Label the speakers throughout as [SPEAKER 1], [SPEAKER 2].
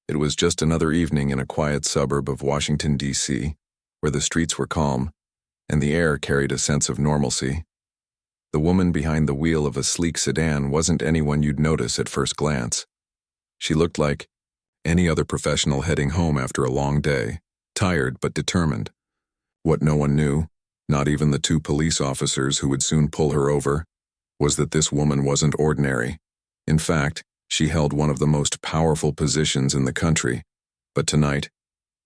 [SPEAKER 1] It was just another evening in a quiet suburb of Washington, D.C., where the streets were calm and the air carried a sense of normalcy. The woman behind the wheel of a sleek sedan wasn't anyone you'd notice at first glance. She looked like any other professional heading home after a long day, tired but determined. What no one knew, not even the two police officers who would soon pull her over, was that this woman wasn't ordinary. In fact, she held one of the most powerful positions in the country, but tonight,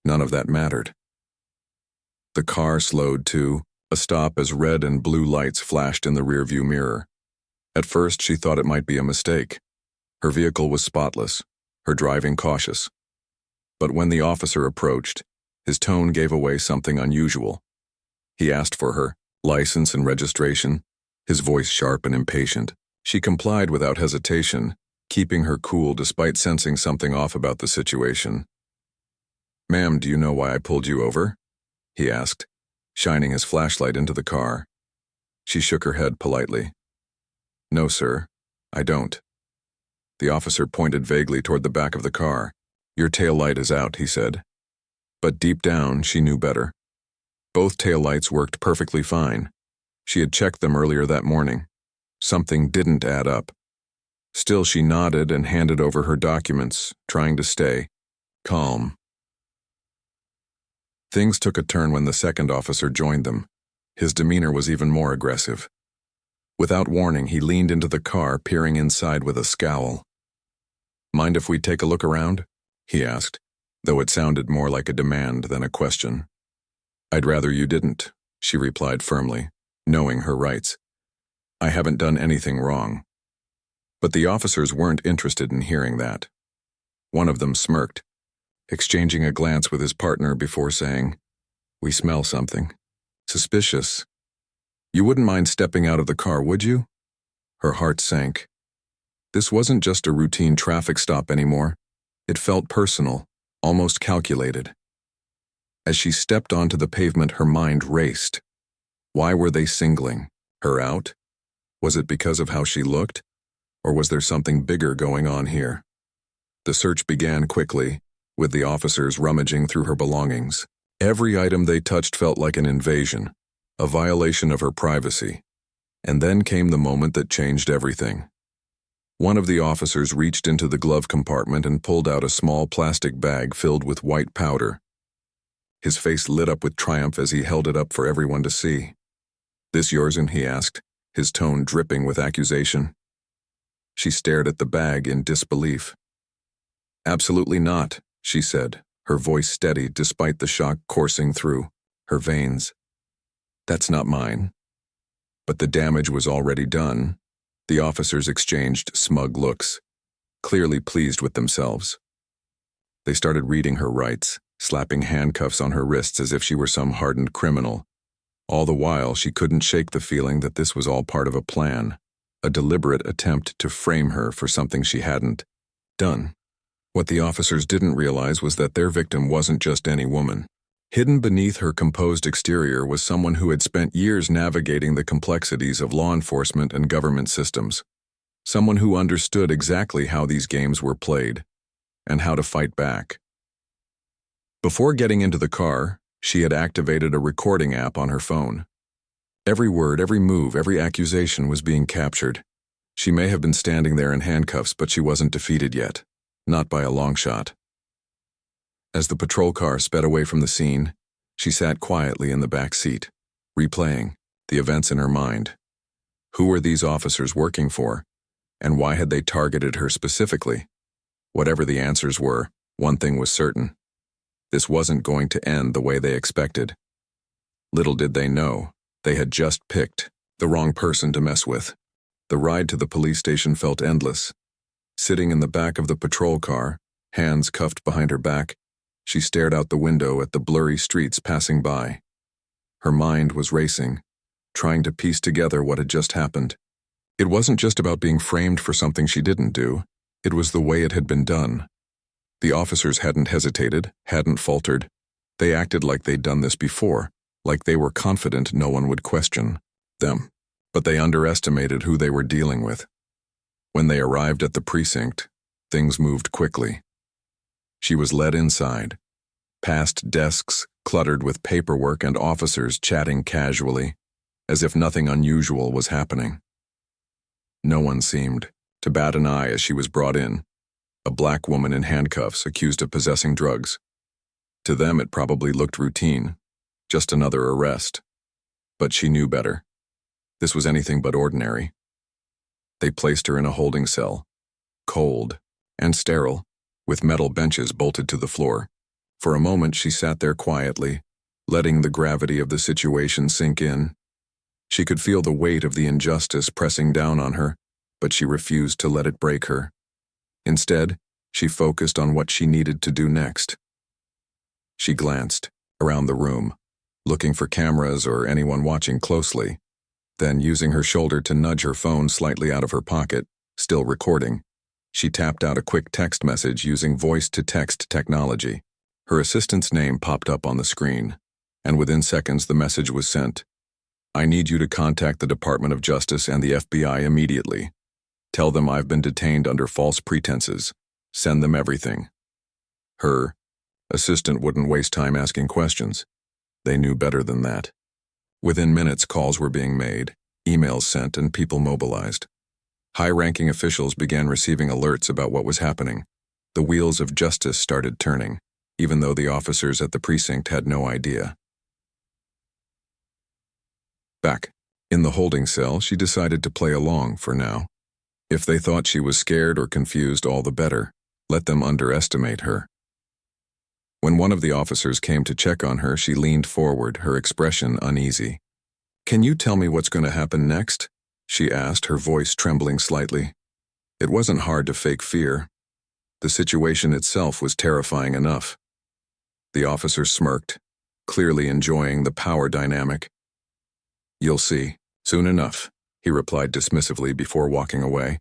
[SPEAKER 1] none of that mattered. The car slowed to a stop as red and blue lights flashed in the rearview mirror. At first, she thought it might be a mistake. Her vehicle was spotless, her driving cautious. But when the officer approached, his tone gave away something unusual. He asked for her license and registration, his voice sharp and impatient. She complied without hesitation, keeping her cool despite sensing something off about the situation. "Ma'am, do you know why I pulled you over?" he asked, shining his flashlight into the car. She shook her head politely. "No, sir, I don't." The officer pointed vaguely toward the back of the car. "Your tail light is out," he said. But deep down, she knew better. Both taillights worked perfectly fine. She had checked them earlier that morning. Something didn't add up. Still, she nodded and handed over her documents, trying to stay calm. Things took a turn when the second officer joined them. His demeanor was even more aggressive. Without warning, he leaned into the car, peering inside with a scowl. "Mind if we take a look around?" he asked, though it sounded more like a demand than a question. "I'd rather you didn't," she replied firmly, knowing her rights. "I haven't done anything wrong." But the officers weren't interested in hearing that. One of them smirked, exchanging a glance with his partner before saying, "We smell something suspicious. You wouldn't mind stepping out of the car, would you?" Her heart sank. This wasn't just a routine traffic stop anymore. It felt personal, almost calculated. As she stepped onto the pavement, her mind raced. Why were they singling her out? Was it because of how she looked? Or was there something bigger going on here? The search began quickly, with the officers rummaging through her belongings. Every item they touched felt like an invasion, a violation of her privacy. And then came the moment that changed everything. One of the officers reached into the glove compartment and pulled out a small plastic bag filled with white powder. His face lit up with triumph as he held it up for everyone to see. "This yours?" he asked, his tone dripping with accusation. She stared at the bag in disbelief. "Absolutely not," she said, her voice steady despite the shock coursing through her veins. "That's not mine." But the damage was already done. The officers exchanged smug looks, clearly pleased with themselves. They started reading her rights, slapping handcuffs on her wrists as if she were some hardened criminal. All the while, she couldn't shake the feeling that this was all part of a plan. A deliberate attempt to frame her for something she hadn't done. What the officers didn't realize was that their victim wasn't just any woman. Hidden beneath her composed exterior was someone who had spent years navigating the complexities of law enforcement and government systems. Someone who understood exactly how these games were played and how to fight back. Before getting into the car, she had activated a recording app on her phone. Every word, every move, every accusation was being captured. She may have been standing there in handcuffs, but she wasn't defeated yet. Not by a long shot. As the patrol car sped away from the scene, she sat quietly in the back seat, replaying the events in her mind. Who were these officers working for, and why had they targeted her specifically? Whatever the answers were, one thing was certain. This wasn't going to end the way they expected. Little did they know, they had just picked the wrong person to mess with. The ride to the police station felt endless. Sitting in the back of the patrol car, hands cuffed behind her back, she stared out the window at the blurry streets passing by. Her mind was racing, trying to piece together what had just happened. It wasn't just about being framed for something she didn't do, it was the way it had been done. The officers hadn't hesitated, hadn't faltered. They acted like they'd done this before, like they were confident no one would question them. But they underestimated who they were dealing with. When they arrived at the precinct, things moved quickly. She was led inside, past desks cluttered with paperwork and officers chatting casually, as if nothing unusual was happening. No one seemed to bat an eye as she was brought in, a black woman in handcuffs accused of possessing drugs. To them it probably looked routine, just another arrest. But she knew better. This was anything but ordinary. They placed her in a holding cell, cold and sterile, with metal benches bolted to the floor. For a moment she sat there quietly, letting the gravity of the situation sink in. She could feel the weight of the injustice pressing down on her, but she refused to let it break her. Instead, she focused on what she needed to do next. She glanced around the room, looking for cameras or anyone watching closely. Then, using her shoulder to nudge her phone slightly out of her pocket, still recording, she tapped out a quick text message using voice-to-text technology. Her assistant's name popped up on the screen, and within seconds the message was sent. "I need you to contact the Department of Justice and the FBI immediately. Tell them I've been detained under false pretenses. Send them everything." Her assistant wouldn't waste time asking questions. They knew better than that. Within minutes, calls were being made, emails sent, and people mobilized. High-ranking officials began receiving alerts about what was happening. The wheels of justice started turning, even though the officers at the precinct had no idea. Back in the holding cell, she decided to play along for now. If they thought she was scared or confused, all the better. Let them underestimate her. When one of the officers came to check on her, she leaned forward, her expression uneasy. "Can you tell me what's going to happen next?" she asked, her voice trembling slightly. It wasn't hard to fake fear. The situation itself was terrifying enough. The officer smirked, clearly enjoying the power dynamic. "You'll see, soon enough," he replied dismissively before walking away.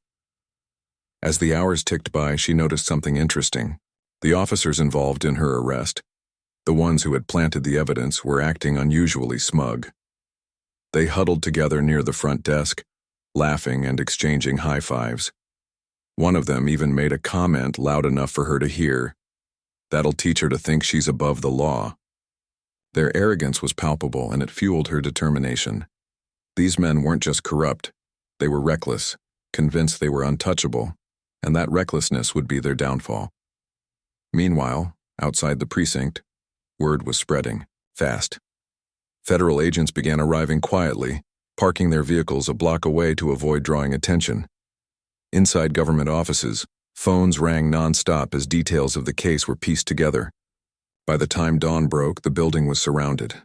[SPEAKER 1] As the hours ticked by, she noticed something interesting. The officers involved in her arrest, the ones who had planted the evidence, were acting unusually smug. They huddled together near the front desk, laughing and exchanging high fives. One of them even made a comment loud enough for her to hear. "That'll teach her to think she's above the law." Their arrogance was palpable, and it fueled her determination. These men weren't just corrupt, they were reckless, convinced they were untouchable, and that recklessness would be their downfall. Meanwhile, outside the precinct, word was spreading, fast. Federal agents began arriving quietly, parking their vehicles a block away to avoid drawing attention. Inside government offices, phones rang non-stop as details of the case were pieced together. By the time dawn broke, the building was surrounded.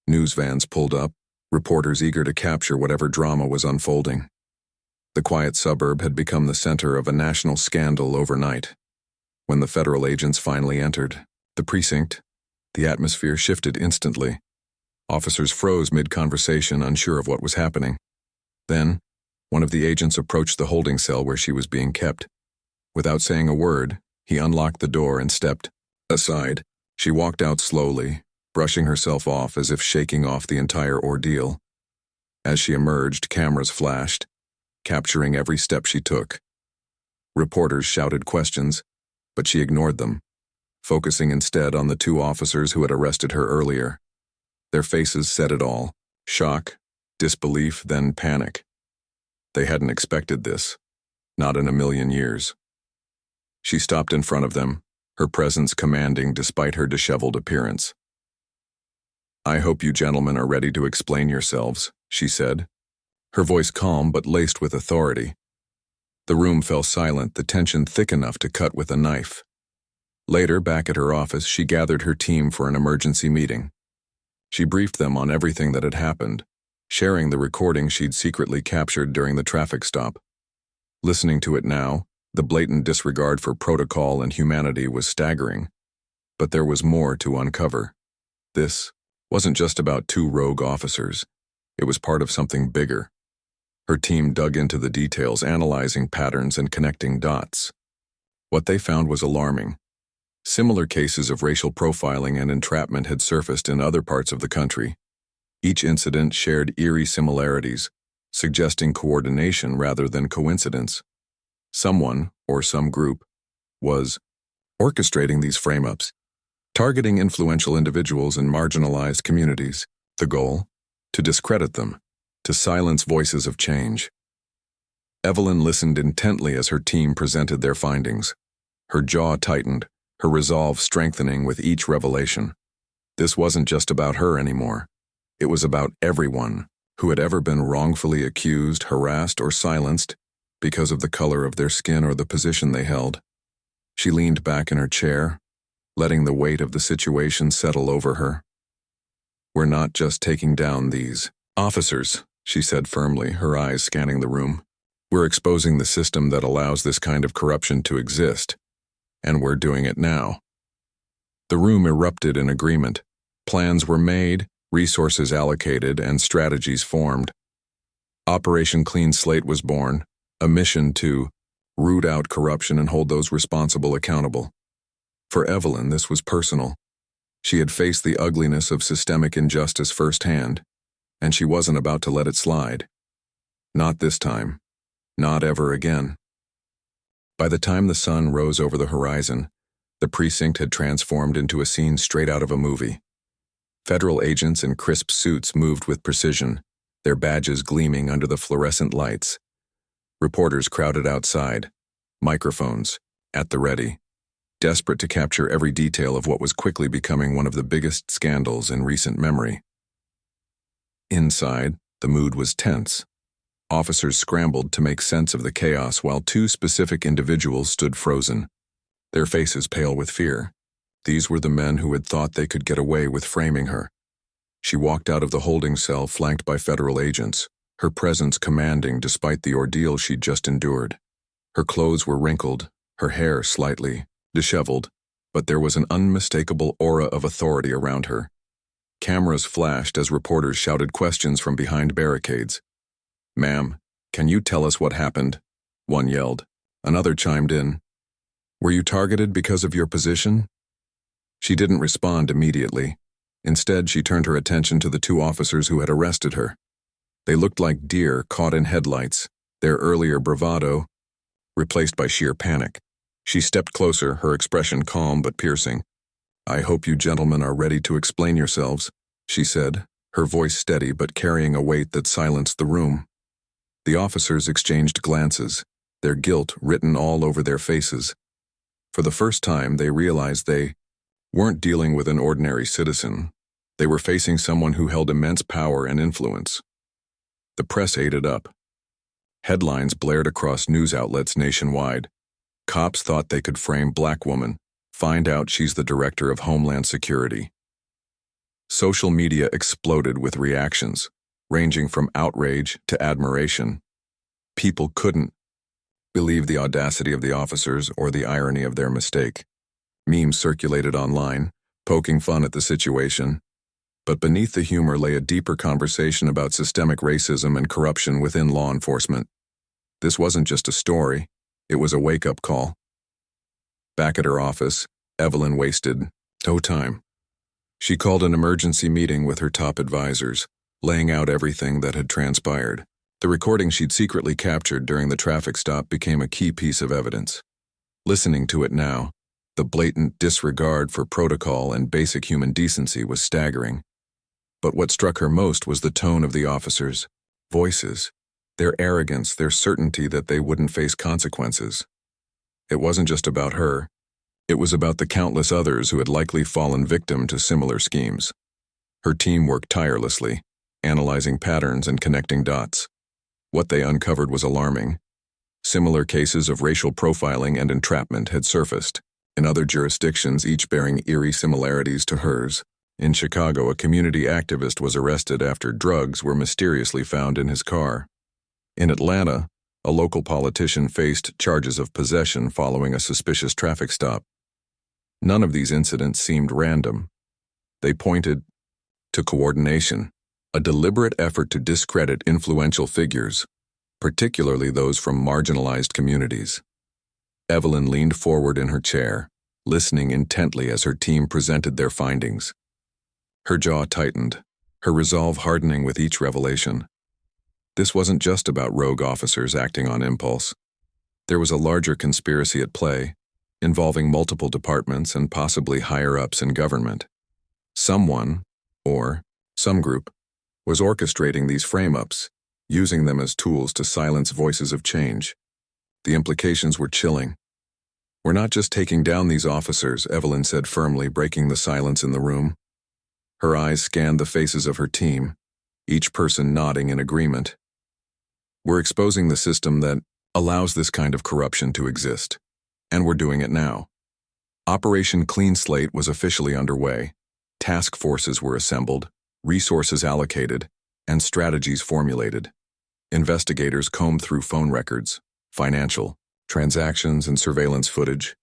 [SPEAKER 1] News vans pulled up, reporters eager to capture whatever drama was unfolding. The quiet suburb had become the center of a national scandal overnight. When the federal agents finally entered the precinct, the atmosphere shifted instantly. Officers froze mid-conversation, unsure of what was happening. Then, one of the agents approached the holding cell where she was being kept. Without saying a word, he unlocked the door and stepped aside. She walked out slowly, brushing herself off as if shaking off the entire ordeal. As she emerged, cameras flashed, capturing every step she took. Reporters shouted questions, but she ignored them, focusing instead on the two officers who had arrested her earlier. Their faces said it all: shock, disbelief, then panic. They hadn't expected this, not in a million years. She stopped in front of them, her presence commanding despite her disheveled appearance. "I hope you gentlemen are ready to explain yourselves," she said, her voice calm but laced with authority. The room fell silent, the tension thick enough to cut with a knife. Later, back at her office, she gathered her team for an emergency meeting. She briefed them on everything that had happened, sharing the recording she'd secretly captured during the traffic stop. Listening to it now, the blatant disregard for protocol and humanity was staggering. But there was more to uncover. This wasn't just about two rogue officers. It was part of something bigger. Her team dug into the details, analyzing patterns and connecting dots. What they found was alarming. Similar cases of racial profiling and entrapment had surfaced in other parts of the country. Each incident shared eerie similarities, suggesting coordination rather than coincidence. Someone, or some group, was orchestrating these frame-ups, targeting influential individuals in marginalized communities. The goal? To discredit them, to silence voices of change. Evelyn listened intently as her team presented their findings. Her jaw tightened, her resolve strengthening with each revelation. This wasn't just about her anymore. It was about everyone who had ever been wrongfully accused, harassed, or silenced because of the color of their skin or the position they held. She leaned back in her chair, letting the weight of the situation settle over her. "We're not just taking down these officers," she said firmly, her eyes scanning the room. "We're exposing the system that allows this kind of corruption to exist, and we're doing it now." The room erupted in agreement. Plans were made, resources allocated, and strategies formed. Operation Clean Slate was born, a mission to root out corruption and hold those responsible accountable. For Evelyn, this was personal. She had faced the ugliness of systemic injustice firsthand, and she wasn't about to let it slide. Not this time. Not ever again. By the time the sun rose over the horizon, the precinct had transformed into a scene straight out of a movie. Federal agents in crisp suits moved with precision, their badges gleaming under the fluorescent lights. Reporters crowded outside, microphones at the ready, desperate to capture every detail of what was quickly becoming one of the biggest scandals in recent memory. Inside, the mood was tense. Officers scrambled to make sense of the chaos while two specific individuals stood frozen, their faces pale with fear. These were the men who had thought they could get away with framing her. She walked out of the holding cell flanked by federal agents, her presence commanding despite the ordeal she'd just endured. Her clothes were wrinkled, her hair slightly disheveled, but there was an unmistakable aura of authority around her. Cameras flashed as reporters shouted questions from behind barricades. "Ma'am, can you tell us what happened?" one yelled. Another chimed in. "Were you targeted because of your position?" She didn't respond immediately. Instead, she turned her attention to the two officers who had arrested her. They looked like deer caught in headlights, their earlier bravado replaced by sheer panic. She stepped closer, her expression calm but piercing. "I hope you gentlemen are ready to explain yourselves," she said, her voice steady but carrying a weight that silenced the room. The officers exchanged glances, their guilt written all over their faces. For the first time, they realized they weren't dealing with an ordinary citizen. They were facing someone who held immense power and influence. The press ate it up. Headlines blared across news outlets nationwide. Cops thought they could frame Black woman, find out she's the director of Homeland Security. Social media exploded with reactions, ranging from outrage to admiration. People couldn't believe the audacity of the officers or the irony of their mistake. Memes circulated online, poking fun at the situation. But beneath the humor lay a deeper conversation about systemic racism and corruption within law enforcement. This wasn't just a story, it was a wake-up call. Back at her office, Evelyn wasted no time. She called an emergency meeting with her top advisors, laying out everything that had transpired. The recording she'd secretly captured during the traffic stop became a key piece of evidence. Listening to it now, the blatant disregard for protocol and basic human decency was staggering. But what struck her most was the tone of the officers' voices, their arrogance, their certainty that they wouldn't face consequences. It wasn't just about her. It was about the countless others who had likely fallen victim to similar schemes. Her team worked tirelessly, analyzing patterns and connecting dots. What they uncovered was alarming. Similar cases of racial profiling and entrapment had surfaced, in other jurisdictions each bearing eerie similarities to hers. In Chicago, a community activist was arrested after drugs were mysteriously found in his car. In Atlanta, a local politician faced charges of possession following a suspicious traffic stop. None of these incidents seemed random. They pointed to coordination, a deliberate effort to discredit influential figures, particularly those from marginalized communities. Evelyn leaned forward in her chair, listening intently as her team presented their findings. Her jaw tightened, her resolve hardening with each revelation. This wasn't just about rogue officers acting on impulse. There was a larger conspiracy at play, involving multiple departments and possibly higher-ups in government. Someone, or some group, was orchestrating these frame-ups, using them as tools to silence voices of change. The implications were chilling. "We're not just taking down these officers," Evelyn said firmly, breaking the silence in the room. Her eyes scanned the faces of her team, each person nodding in agreement. "We're exposing the system that allows this kind of corruption to exist, and we're doing it now." Operation Clean Slate was officially underway. Task forces were assembled, resources allocated, and strategies formulated. Investigators combed through phone records, financial, transactions, and surveillance footage,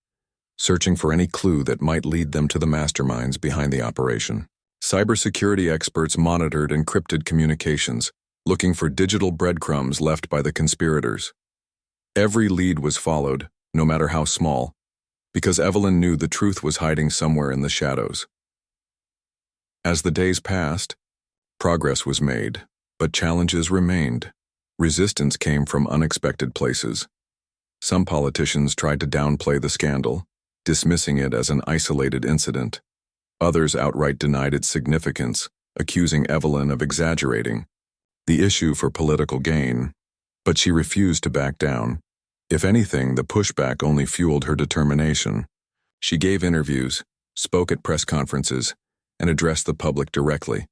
[SPEAKER 1] searching for any clue that might lead them to the masterminds behind the operation. Cybersecurity experts monitored encrypted communications, looking for digital breadcrumbs left by the conspirators. Every lead was followed, no matter how small, because Evelyn knew the truth was hiding somewhere in the shadows. As the days passed, progress was made, but challenges remained. Resistance came from unexpected places. Some politicians tried to downplay the scandal, dismissing it as an isolated incident. Others outright denied its significance, accusing Evelyn of exaggerating the issue for political gain. But she refused to back down. If anything, the pushback only fueled her determination. She gave interviews, spoke at press conferences, and addressed the public directly,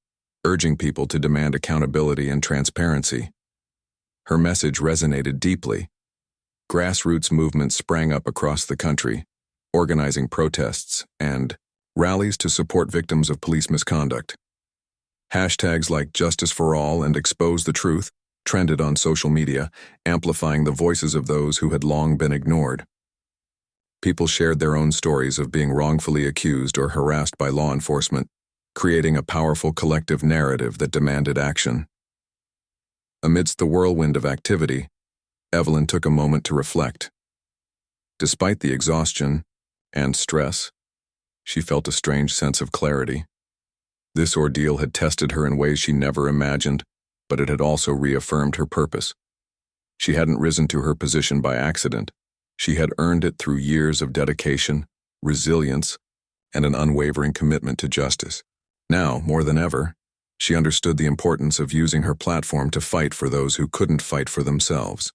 [SPEAKER 1] urging people to demand accountability and transparency. Her message resonated deeply. Grassroots movements sprang up across the country, organizing protests and rallies to support victims of police misconduct. Hashtags like Justice for All and Expose the Truth trended on social media, amplifying the voices of those who had long been ignored. People shared their own stories of being wrongfully accused or harassed by law enforcement, creating a powerful collective narrative that demanded action. Amidst the whirlwind of activity, Evelyn took a moment to reflect. Despite the exhaustion and stress, she felt a strange sense of clarity. This ordeal had tested her in ways she never imagined, but it had also reaffirmed her purpose. She hadn't risen to her position by accident. She had earned it through years of dedication, resilience, and an unwavering commitment to justice. Now, more than ever, she understood the importance of using her platform to fight for those who couldn't fight for themselves.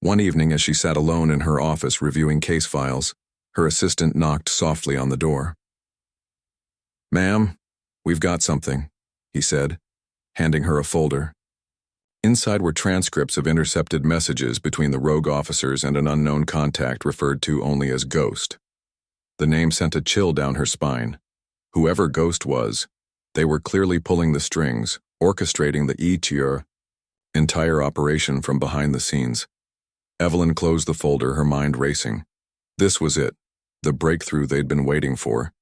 [SPEAKER 1] One evening, as she sat alone in her office reviewing case files, her assistant knocked softly on the door. "Ma'am, we've got something," he said, handing her a folder. Inside were transcripts of intercepted messages between the rogue officers and an unknown contact referred to only as Ghost. The name sent a chill down her spine. Whoever Ghost was, they were clearly pulling the strings, orchestrating the entire operation from behind the scenes. Evelyn closed the folder, her mind racing. This was it, the breakthrough they'd been waiting for.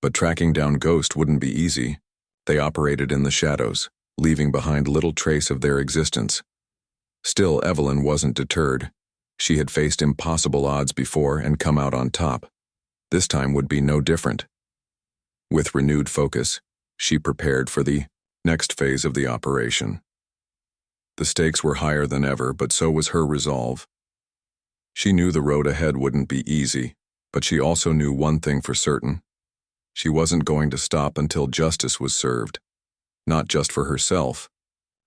[SPEAKER 1] But tracking down Ghost wouldn't be easy. They operated in the shadows, leaving behind little trace of their existence. Still, Evelyn wasn't deterred. She had faced impossible odds before and come out on top. This time would be no different. With renewed focus, she prepared for the next phase of the operation. The stakes were higher than ever, but so was her resolve. She knew the road ahead wouldn't be easy, but she also knew one thing for certain. She wasn't going to stop until justice was served, not just for herself,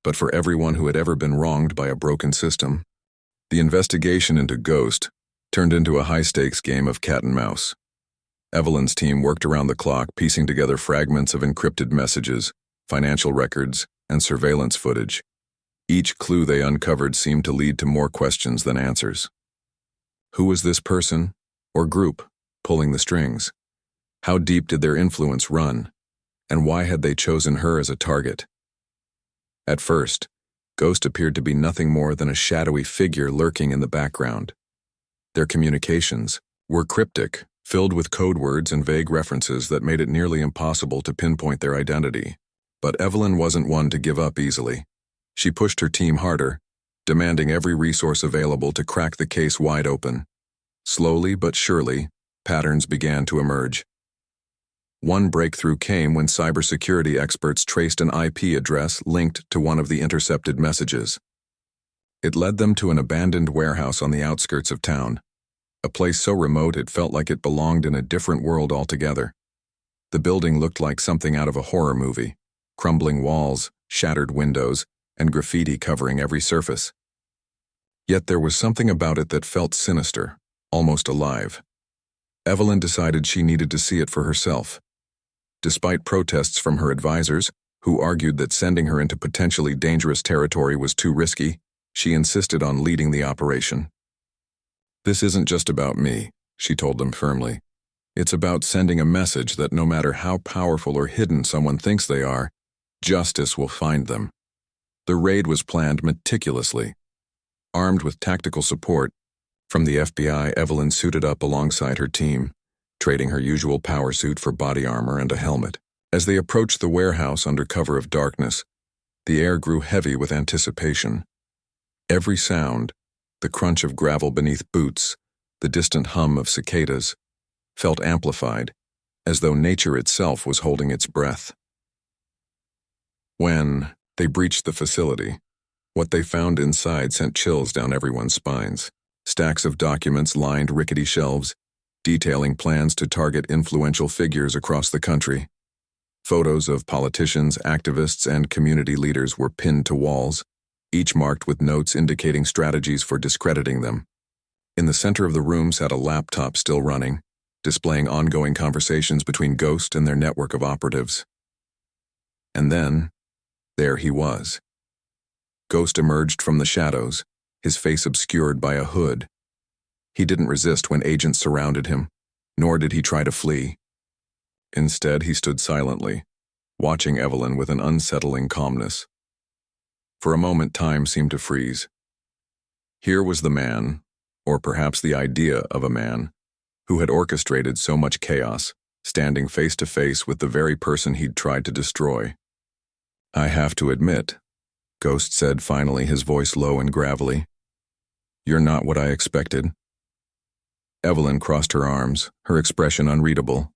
[SPEAKER 1] but for everyone who had ever been wronged by a broken system. The investigation into Ghost turned into a high-stakes game of cat and mouse. Evelyn's team worked around the clock, piecing together fragments of encrypted messages, financial records, and surveillance footage. Each clue they uncovered seemed to lead to more questions than answers. Who was this person, or group, pulling the strings? How deep did their influence run? And why had they chosen her as a target? At first, Ghost appeared to be nothing more than a shadowy figure lurking in the background. Their communications were cryptic, filled with code words and vague references that made it nearly impossible to pinpoint their identity. But Evelyn wasn't one to give up easily. She pushed her team harder, demanding every resource available to crack the case wide open. Slowly but surely, patterns began to emerge. One breakthrough came when cybersecurity experts traced an IP address linked to one of the intercepted messages. It led them to an abandoned warehouse on the outskirts of town, a place so remote it felt like it belonged in a different world altogether. The building looked like something out of a horror movie, crumbling walls, shattered windows, and graffiti covering every surface. Yet there was something about it that felt sinister, almost alive. Evelyn decided she needed to see it for herself. Despite protests from her advisors, who argued that sending her into potentially dangerous territory was too risky, she insisted on leading the operation. "This isn't just about me," she told them firmly. "It's about sending a message that no matter how powerful or hidden someone thinks they are, justice will find them." The raid was planned meticulously. Armed with tactical support from the FBI, Evelyn suited up alongside her team, trading her usual power suit for body armor and a helmet. As they approached the warehouse under cover of darkness, the air grew heavy with anticipation. Every sound, the crunch of gravel beneath boots, the distant hum of cicadas, felt amplified, as though nature itself was holding its breath. When they breached the facility, what they found inside sent chills down everyone's spines. Stacks of documents lined rickety shelves, detailing plans to target influential figures across the country. Photos of politicians, activists, and community leaders were pinned to walls, each marked with notes indicating strategies for discrediting them. In the center of the room sat a laptop still running, displaying ongoing conversations between Ghost and their network of operatives. And then, there he was. Ghost emerged from the shadows, his face obscured by a hood. He didn't resist when agents surrounded him, nor did he try to flee. Instead, he stood silently, watching Evelyn with an unsettling calmness. For a moment, time seemed to freeze. Here was the man, or perhaps the idea of a man, who had orchestrated so much chaos, standing face to face with the very person he'd tried to destroy. "I have to admit," Ghost said finally, his voice low and gravelly, "you're not what I expected." Evelyn crossed her arms, her expression unreadable.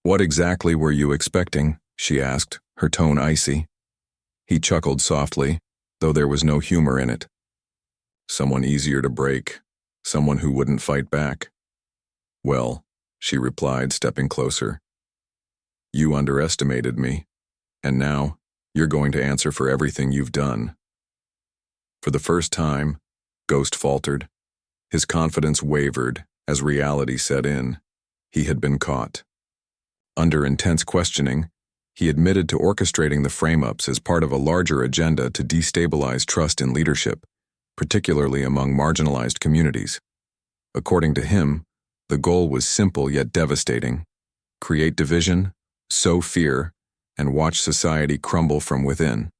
[SPEAKER 1] "What exactly were you expecting?" she asked, her tone icy. He chuckled softly, though there was no humor in it. "Someone easier to break, someone who wouldn't fight back." "Well," she replied, stepping closer, "you underestimated me, and now you're going to answer for everything you've done." For the first time, Ghost faltered. His confidence wavered as reality set in. He had been caught. Under intense questioning, he admitted to orchestrating the frame-ups as part of a larger agenda to destabilize trust in leadership, particularly among marginalized communities. According to him, the goal was simple yet devastating: create division, sow fear, and watch society crumble from within.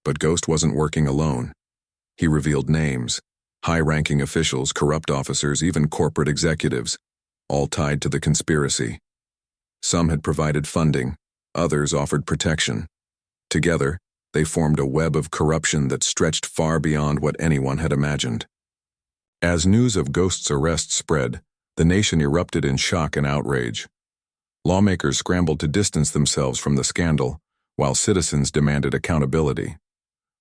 [SPEAKER 1] But Ghost wasn't working alone. He revealed names, high-ranking officials, corrupt officers, even corporate executives, all tied to the conspiracy. Some had provided funding, others offered protection. Together, they formed a web of corruption that stretched far beyond what anyone had imagined. As news of Ghost's arrest spread, the nation erupted in shock and outrage. Lawmakers scrambled to distance themselves from the scandal, while citizens demanded accountability.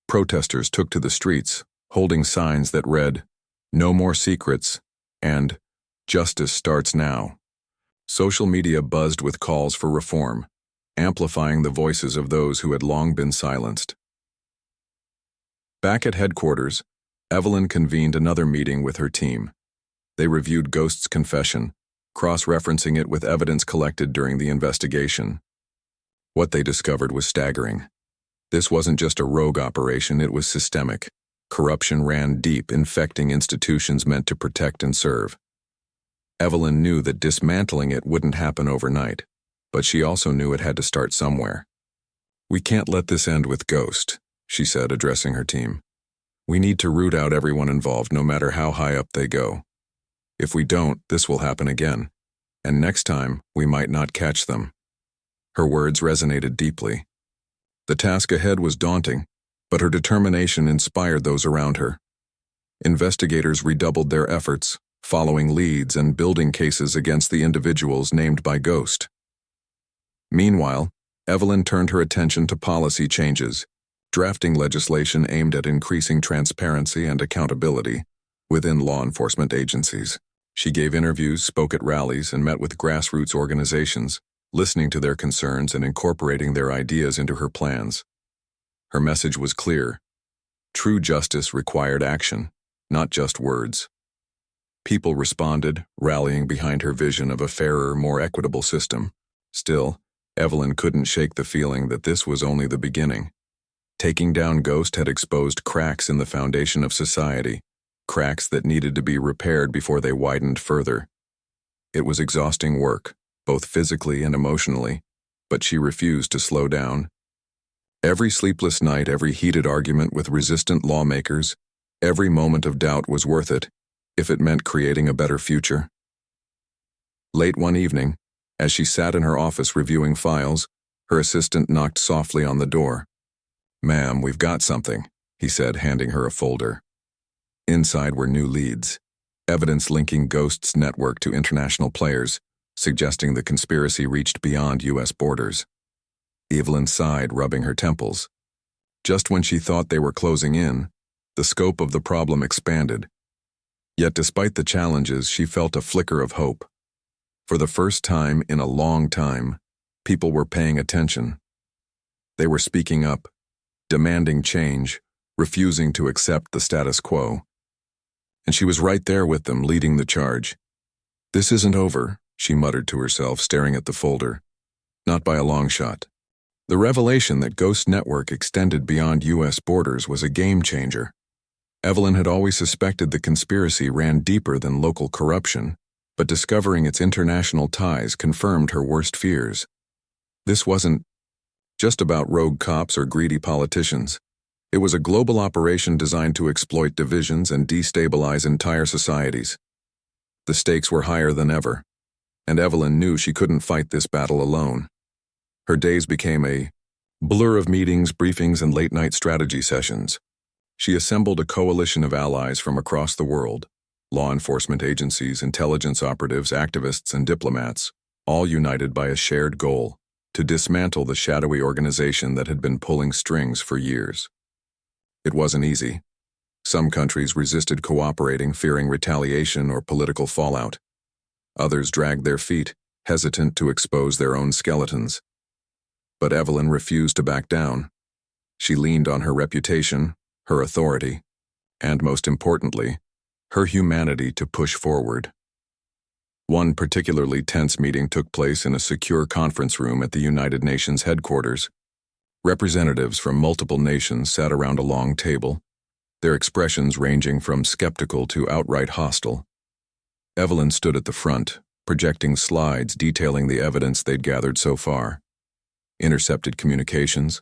[SPEAKER 1] Protesters took to the streets, holding signs that read, "No more secrets," and "Justice starts now." Social media buzzed with calls for reform, amplifying the voices of those who had long been silenced. Back at headquarters, Evelyn convened another meeting with her team. They reviewed Ghost's confession, cross-referencing it with evidence collected during the investigation. What they discovered was staggering. This wasn't just a rogue operation, it was systemic. Corruption ran deep, infecting institutions meant to protect and serve. Evelyn knew that dismantling it wouldn't happen overnight, but she also knew it had to start somewhere. "We can't let this end with Ghost," she said, addressing her team. "We need to root out everyone involved, no matter how high up they go. If we don't, this will happen again, and next time, we might not catch them." Her words resonated deeply. The task ahead was daunting, but her determination inspired those around her. Investigators redoubled their efforts, following leads and building cases against the individuals named by Ghost. Meanwhile, Evelyn turned her attention to policy changes, drafting legislation aimed at increasing transparency and accountability, within law enforcement agencies. She gave interviews, spoke at rallies, and met with grassroots organizations, listening to their concerns and incorporating their ideas into her plans. Her message was clear. True justice required action, not just words. People responded, rallying behind her vision of a fairer, more equitable system. Still, Evelyn couldn't shake the feeling that this was only the beginning. Taking down Ghost had exposed cracks in the foundation of society, cracks that needed to be repaired before they widened further. It was exhausting work, both physically and emotionally, but she refused to slow down. Every sleepless night, every heated argument with resistant lawmakers, every moment of doubt was worth it, if it meant creating a better future. Late one evening, as she sat in her office reviewing files, her assistant knocked softly on the door. "Ma'am, we've got something," he said, handing her a folder. Inside were new leads, evidence linking Ghost's network to international players, suggesting the conspiracy reached beyond U.S. borders. Evelyn sighed, rubbing her temples. Just when she thought they were closing in, the scope of the problem expanded. Yet despite the challenges, she felt a flicker of hope. For the first time in a long time, people were paying attention. They were speaking up, demanding change, refusing to accept the status quo. And she was right there with them, leading the charge. "This isn't over," she muttered to herself, staring at the folder. "Not by a long shot." The revelation that Ghost Network extended beyond U.S. borders was a game-changer. Evelyn had always suspected the conspiracy ran deeper than local corruption, but discovering its international ties confirmed her worst fears. This wasn't just about rogue cops or greedy politicians. It was a global operation designed to exploit divisions and destabilize entire societies. The stakes were higher than ever, and Evelyn knew she couldn't fight this battle alone. Her days became a blur of meetings, briefings, and late-night strategy sessions. She assembled a coalition of allies from across the world, law enforcement agencies, intelligence operatives, activists, and diplomats, all united by a shared goal: to dismantle the shadowy organization that had been pulling strings for years. It wasn't easy. Some countries resisted cooperating, fearing retaliation or political fallout. Others dragged their feet, hesitant to expose their own skeletons. But Evelyn refused to back down. She leaned on her reputation, her authority, and most importantly, her humanity to push forward. One particularly tense meeting took place in a secure conference room at the United Nations headquarters. Representatives from multiple nations sat around a long table, their expressions ranging from skeptical to outright hostile. Evelyn stood at the front, projecting slides detailing the evidence they'd gathered so far. Intercepted communications,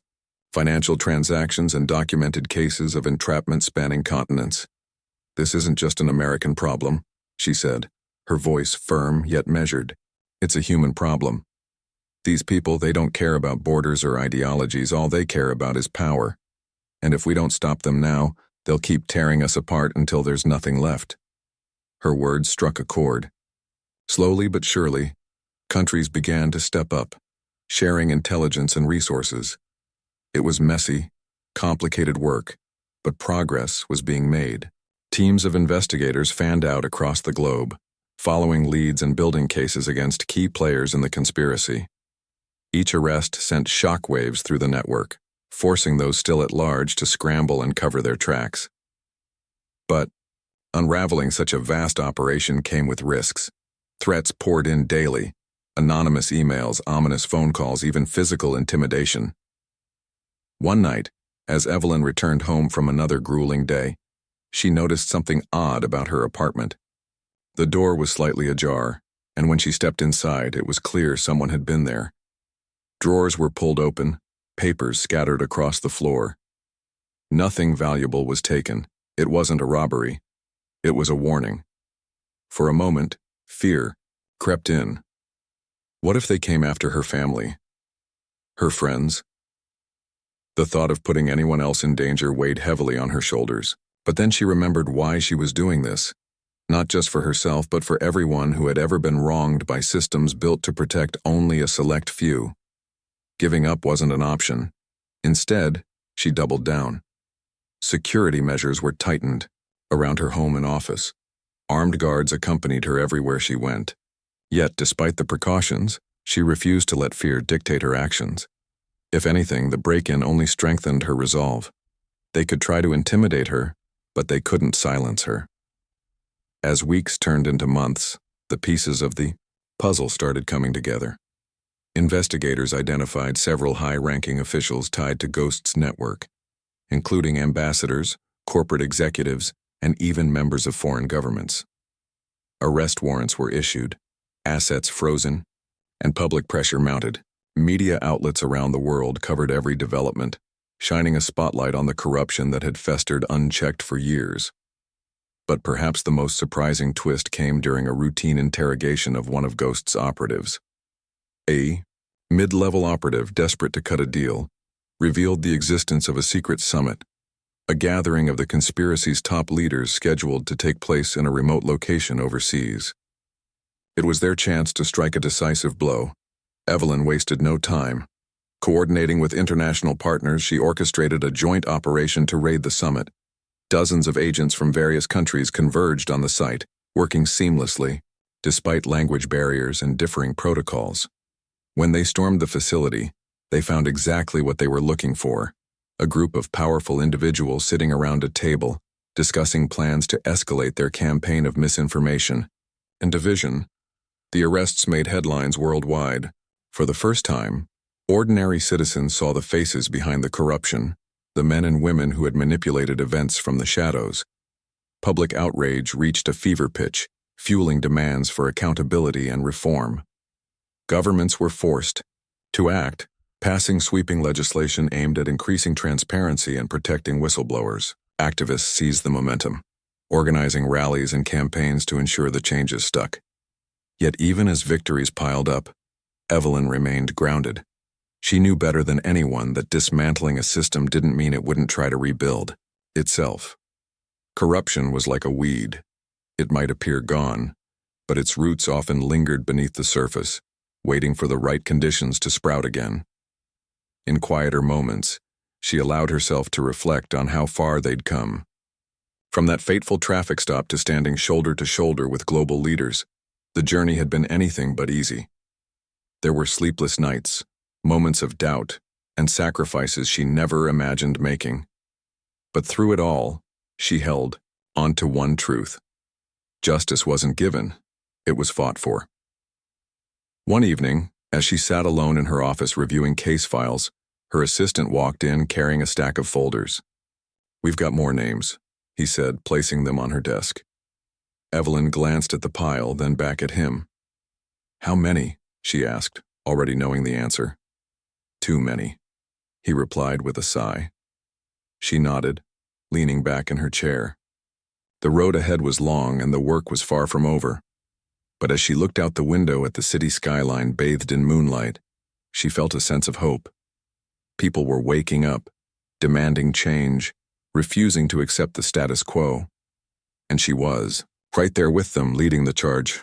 [SPEAKER 1] financial transactions, and documented cases of entrapment spanning continents. "This isn't just an American problem," she said, her voice firm yet measured. "It's a human problem. These people, they don't care about borders or ideologies. All they care about is power. And if we don't stop them now, they'll keep tearing us apart until there's nothing left." Her words struck a chord. Slowly but surely, countries began to step up, sharing intelligence and resources. It was messy, complicated work, but progress was being made. Teams of investigators fanned out across the globe, following leads and building cases against key players in the conspiracy. Each arrest sent shockwaves through the network, forcing those still at large to scramble and cover their tracks. But unraveling such a vast operation came with risks. Threats poured in daily: anonymous emails, ominous phone calls, even physical intimidation. One night, as Evelyn returned home from another grueling day, she noticed something odd about her apartment. The door was slightly ajar, and when she stepped inside, it was clear someone had been there. Drawers were pulled open, papers scattered across the floor. Nothing valuable was taken. It wasn't a robbery. It was a warning. For a moment, fear crept in. What if they came after her family? Her friends? The thought of putting anyone else in danger weighed heavily on her shoulders. But then she remembered why she was doing this. Not just for herself, but for everyone who had ever been wronged by systems built to protect only a select few. Giving up wasn't an option. Instead, she doubled down. Security measures were tightened. around her home and office. Armed guards accompanied her everywhere she went. Yet, despite the precautions, she refused to let fear dictate her actions. If anything, the break-in only strengthened her resolve. They could try to intimidate her, but they couldn't silence her. As weeks turned into months, the pieces of the puzzle started coming together. Investigators identified several high-ranking officials tied to Ghost's network, including ambassadors, corporate executives, and even members of foreign governments. Arrest warrants were issued, assets frozen, and public pressure mounted. Media outlets around the world covered every development, shining a spotlight on the corruption that had festered unchecked for years. But perhaps the most surprising twist came during a routine interrogation of one of Ghost's operatives. A mid-level operative desperate to cut a deal revealed the existence of a secret summit, a gathering of the conspiracy's top leaders scheduled to take place in a remote location overseas. It was their chance to strike a decisive blow. Evelyn wasted no time. Coordinating with international partners, she orchestrated a joint operation to raid the summit. Dozens of agents from various countries converged on the site, working seamlessly, despite language barriers and differing protocols. When they stormed the facility, they found exactly what they were looking for: a group of powerful individuals sitting around a table, discussing plans to escalate their campaign of misinformation and division. The arrests made headlines worldwide. For the first time, ordinary citizens saw the faces behind the corruption, the men and women who had manipulated events from the shadows. Public outrage reached a fever pitch, fueling demands for accountability and reform. Governments were forced to act, passing sweeping legislation aimed at increasing transparency and protecting whistleblowers. Activists seized the momentum, organizing rallies and campaigns to ensure the changes stuck. Yet even as victories piled up, Evelyn remained grounded. She knew better than anyone that dismantling a system didn't mean it wouldn't try to rebuild itself. Corruption was like a weed. It might appear gone, but its roots often lingered beneath the surface, waiting for the right conditions to sprout again. In quieter moments, she allowed herself to reflect on how far they'd come. From that fateful traffic stop to standing shoulder to shoulder with global leaders, the journey had been anything but easy. There were sleepless nights, moments of doubt, and sacrifices she never imagined making. But through it all, she held on to one truth. Justice wasn't given, it was fought for. One evening, as she sat alone in her office reviewing case files, her assistant walked in carrying a stack of folders. "We've got more names," he said, placing them on her desk. Evelyn glanced at the pile, then back at him. "How many?" she asked, already knowing the answer. "Too many," he replied with a sigh. She nodded, leaning back in her chair. The road ahead was long and the work was far from over. But as she looked out the window at the city skyline bathed in moonlight, she felt a sense of hope. People were waking up, demanding change, refusing to accept the status quo. And she was, right there with them, leading the charge.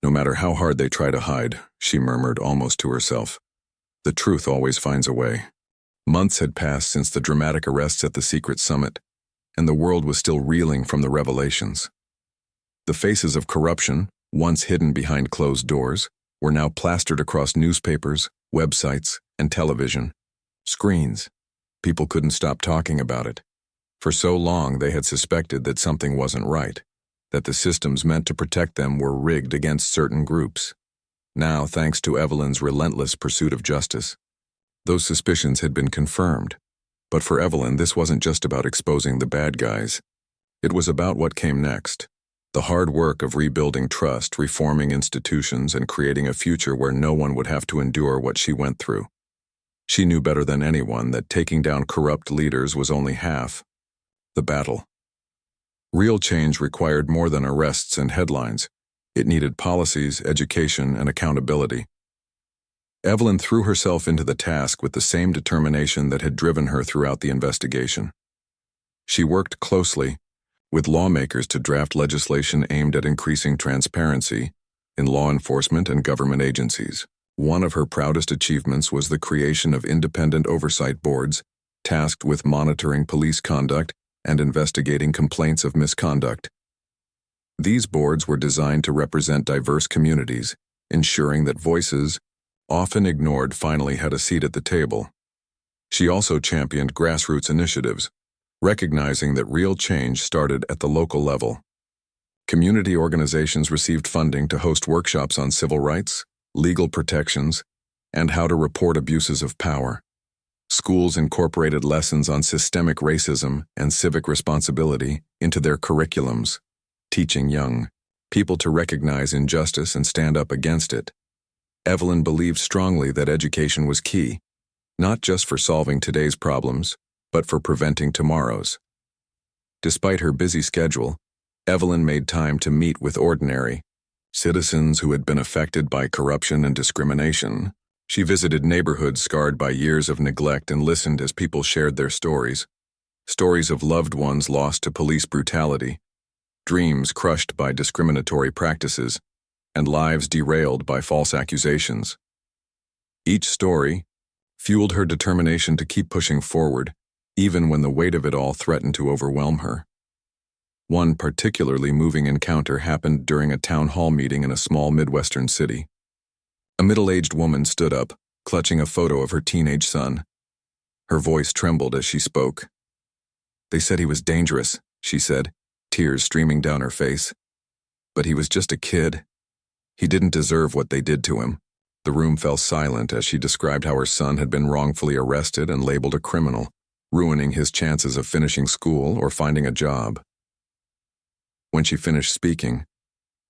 [SPEAKER 1] "No matter how hard they try to hide," she murmured almost to herself, "the truth always finds a way." Months had passed since the dramatic arrests at the secret summit, and the world was still reeling from the revelations. The faces of corruption, once hidden behind closed doors, were now plastered across newspapers, websites, and television screens. People couldn't stop talking about it. For so long they had suspected that something wasn't right, that the systems meant to protect them were rigged against certain groups. Now, thanks to Evelyn's relentless pursuit of justice, those suspicions had been confirmed. But for Evelyn, this wasn't just about exposing the bad guys. It was about what came next. The hard work of rebuilding trust, reforming institutions, and creating a future where no one would have to endure what she went through. She knew better than anyone that taking down corrupt leaders was only half the battle. Real change required more than arrests and headlines. It needed policies, education, and accountability. Evelyn threw herself into the task with the same determination that had driven her throughout the investigation. She worked closely with lawmakers to draft legislation aimed at increasing transparency in law enforcement and government agencies. One of her proudest achievements was the creation of independent oversight boards tasked with monitoring police conduct and investigating complaints of misconduct. These boards were designed to represent diverse communities, ensuring that voices, often ignored, finally had a seat at the table. She also championed grassroots initiatives, recognizing that real change started at the local level. Community organizations received funding to host workshops on civil rights, legal protections, and how to report abuses of power. Schools incorporated lessons on systemic racism and civic responsibility into their curriculums, teaching young people to recognize injustice and stand up against it. Evelyn believed strongly that education was key, not just for solving today's problems, but for preventing tomorrow's. Despite her busy schedule, Evelyn made time to meet with ordinary citizens who had been affected by corruption and discrimination. She visited neighborhoods scarred by years of neglect and listened as people shared their stories of loved ones lost to police brutality, dreams crushed by discriminatory practices, and lives derailed by false accusations. Each story fueled her determination to keep pushing forward, even when the weight of it all threatened to overwhelm her. One particularly moving encounter happened during a town hall meeting in a small Midwestern city. A middle-aged woman stood up, clutching a photo of her teenage son. Her voice trembled as she spoke. "They said he was dangerous," she said, tears streaming down her face. "But he was just a kid. He didn't deserve what they did to him." The room fell silent as she described how her son had been wrongfully arrested and labeled a criminal, ruining his chances of finishing school or finding a job. When she finished speaking,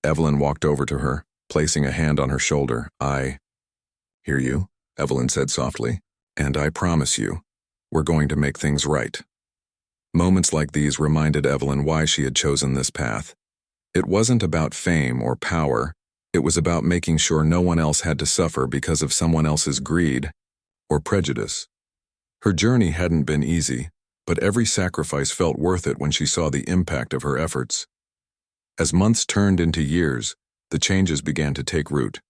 [SPEAKER 1] Evelyn walked over to her, placing a hand on her shoulder. "I hear you," Evelyn said softly, "and I promise you, we're going to make things right." Moments like these reminded Evelyn why she had chosen this path. It wasn't about fame or power. It was about making sure no one else had to suffer because of someone else's greed or prejudice. Her journey hadn't been easy, but every sacrifice felt worth it when she saw the impact of her efforts. As months turned into years, the changes began to take root.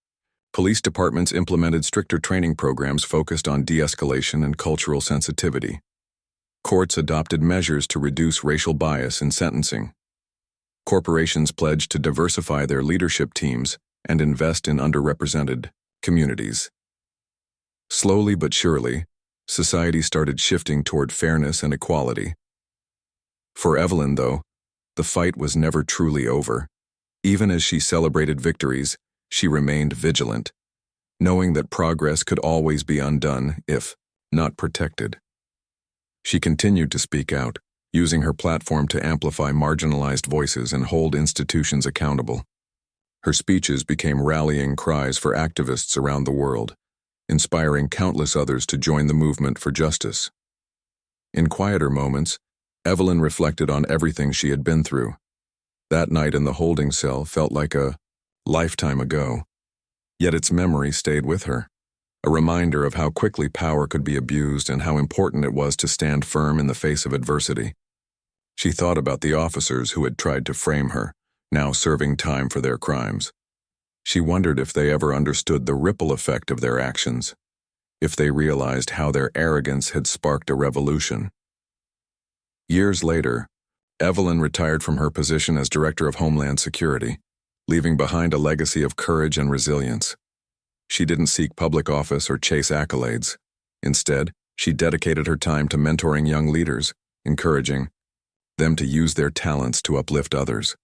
[SPEAKER 1] Police departments implemented stricter training programs focused on de-escalation and cultural sensitivity. Courts adopted measures to reduce racial bias in sentencing. Corporations pledged to diversify their leadership teams and invest in underrepresented communities. Slowly but surely, society started shifting toward fairness and equality. For Evelyn, though, the fight was never truly over. Even as she celebrated victories, she remained vigilant, knowing that progress could always be undone if not protected. She continued to speak out, using her platform to amplify marginalized voices and hold institutions accountable. Her speeches became rallying cries for activists around the world, inspiring countless others to join the movement for justice. In quieter moments, Evelyn reflected on everything she had been through. That night in the holding cell felt like a lifetime ago, yet its memory stayed with her, a reminder of how quickly power could be abused and how important it was to stand firm in the face of adversity. She thought about the officers who had tried to frame her, now serving time for their crimes. She wondered if they ever understood the ripple effect of their actions, if they realized how their arrogance had sparked a revolution. Years later, Evelyn retired from her position as Director of Homeland Security, leaving behind a legacy of courage and resilience. She didn't seek public office or chase accolades. Instead, she dedicated her time to mentoring young leaders, encouraging them to use their talents to uplift others.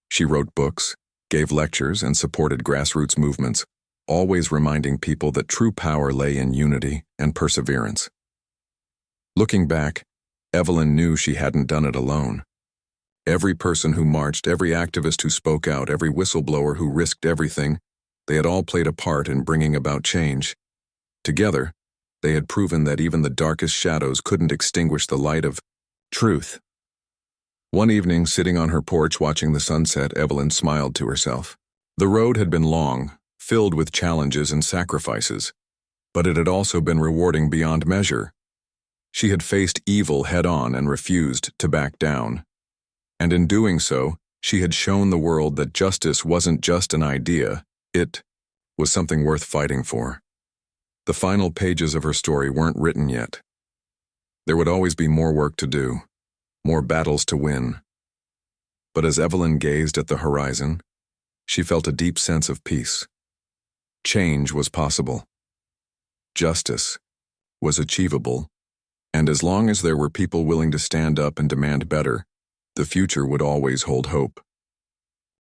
[SPEAKER 1] She wrote books, gave lectures, and supported grassroots movements, always reminding people that true power lay in unity and perseverance. Looking back, Evelyn knew she hadn't done it alone. Every person who marched, every activist who spoke out, every whistleblower who risked everything, they had all played a part in bringing about change. Together, they had proven that even the darkest shadows couldn't extinguish the light of truth. One evening, sitting on her porch watching the sunset, Evelyn smiled to herself. The road had been long, filled with challenges and sacrifices, but it had also been rewarding beyond measure. She had faced evil head-on and refused to back down. And in doing so, she had shown the world that justice wasn't just an idea, it was something worth fighting for. The final pages of her story weren't written yet. There would always be more work to do. more battles to win. But as Evelyn gazed at the horizon, she felt a deep sense of peace. Change was possible. Justice was achievable, and as long as there were people willing to stand up and demand better, the future would always hold hope.